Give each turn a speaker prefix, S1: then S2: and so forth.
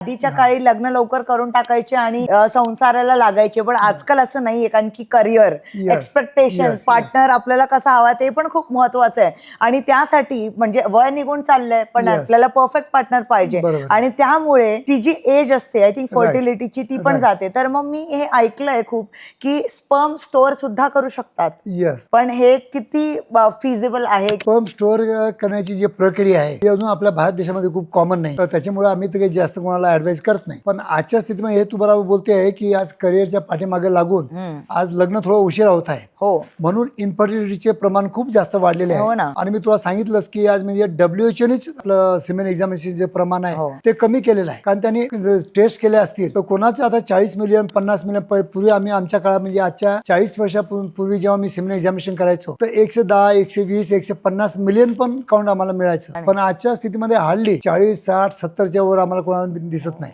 S1: आधीच्या काळी लग्न लवकर करून टाकायचे आणि संसाराला लागायचे, पण आजकाल असं नाहीये. कारण की करिअर, एक्सपेक्टेशन, पार्टनर आपल्याला कसा हवा ते पण खूप महत्वाचं आहे. आणि त्यासाठी म्हणजे वय निघून चाललंय, पण आपल्याला परफेक्ट पार्टनर पाहिजे. आणि त्यामुळे ती जी एज असते, आय थिंक फर्टिलिटीची, ती पण जाते. तर मग मी हे ऐकलंय खूप की स्पर्म स्टोअर सुद्धा करू शकतात. पण हे किती फिजिबल आहे?
S2: स्पर्म स्टोअर करण्याची जी प्रक्रिया आहे ती अजून आपल्या भारत देशामध्ये खूप कॉमन नाही, तर त्याच्यामुळे आम्ही तर काही जास्त कोणाला ऍडवाइस करत नाही. पण आजच्या स्थितीमध्ये हे तू बरोबर बोलते आहे की आज करिअरच्या पाठीमागे लागून आज लग्न थोडं उशिरा होत आहे. म्हणून इन्फर्टिलिटीचे प्रमाण खूप जास्त वाढलेले आहे. आणि मी तुला सांगितलंच की आज म्हणजे WHO नेच आपलं सिमेन एक्झामिनेशन जे प्रमाण आहे ते कमी केलेलं आहे. कारण त्यांनी टेस्ट केले असतील तर कोणाचे आता 40 मिलियन 50 मिलियन पूर्वी आम्ही आमच्या काळात म्हणजे आजच्या 40 वर्षापूर्वी जेव्हा मी सिमेन एक्झामिनेशन करायचो तर 110 120 150 मिलियन पण काउंट आम्हाला मिळायचं. पण आजच्या स्थितीमध्ये हार्डली 40 60 70च्या वर आम्हाला कोणाला दिसत नाही.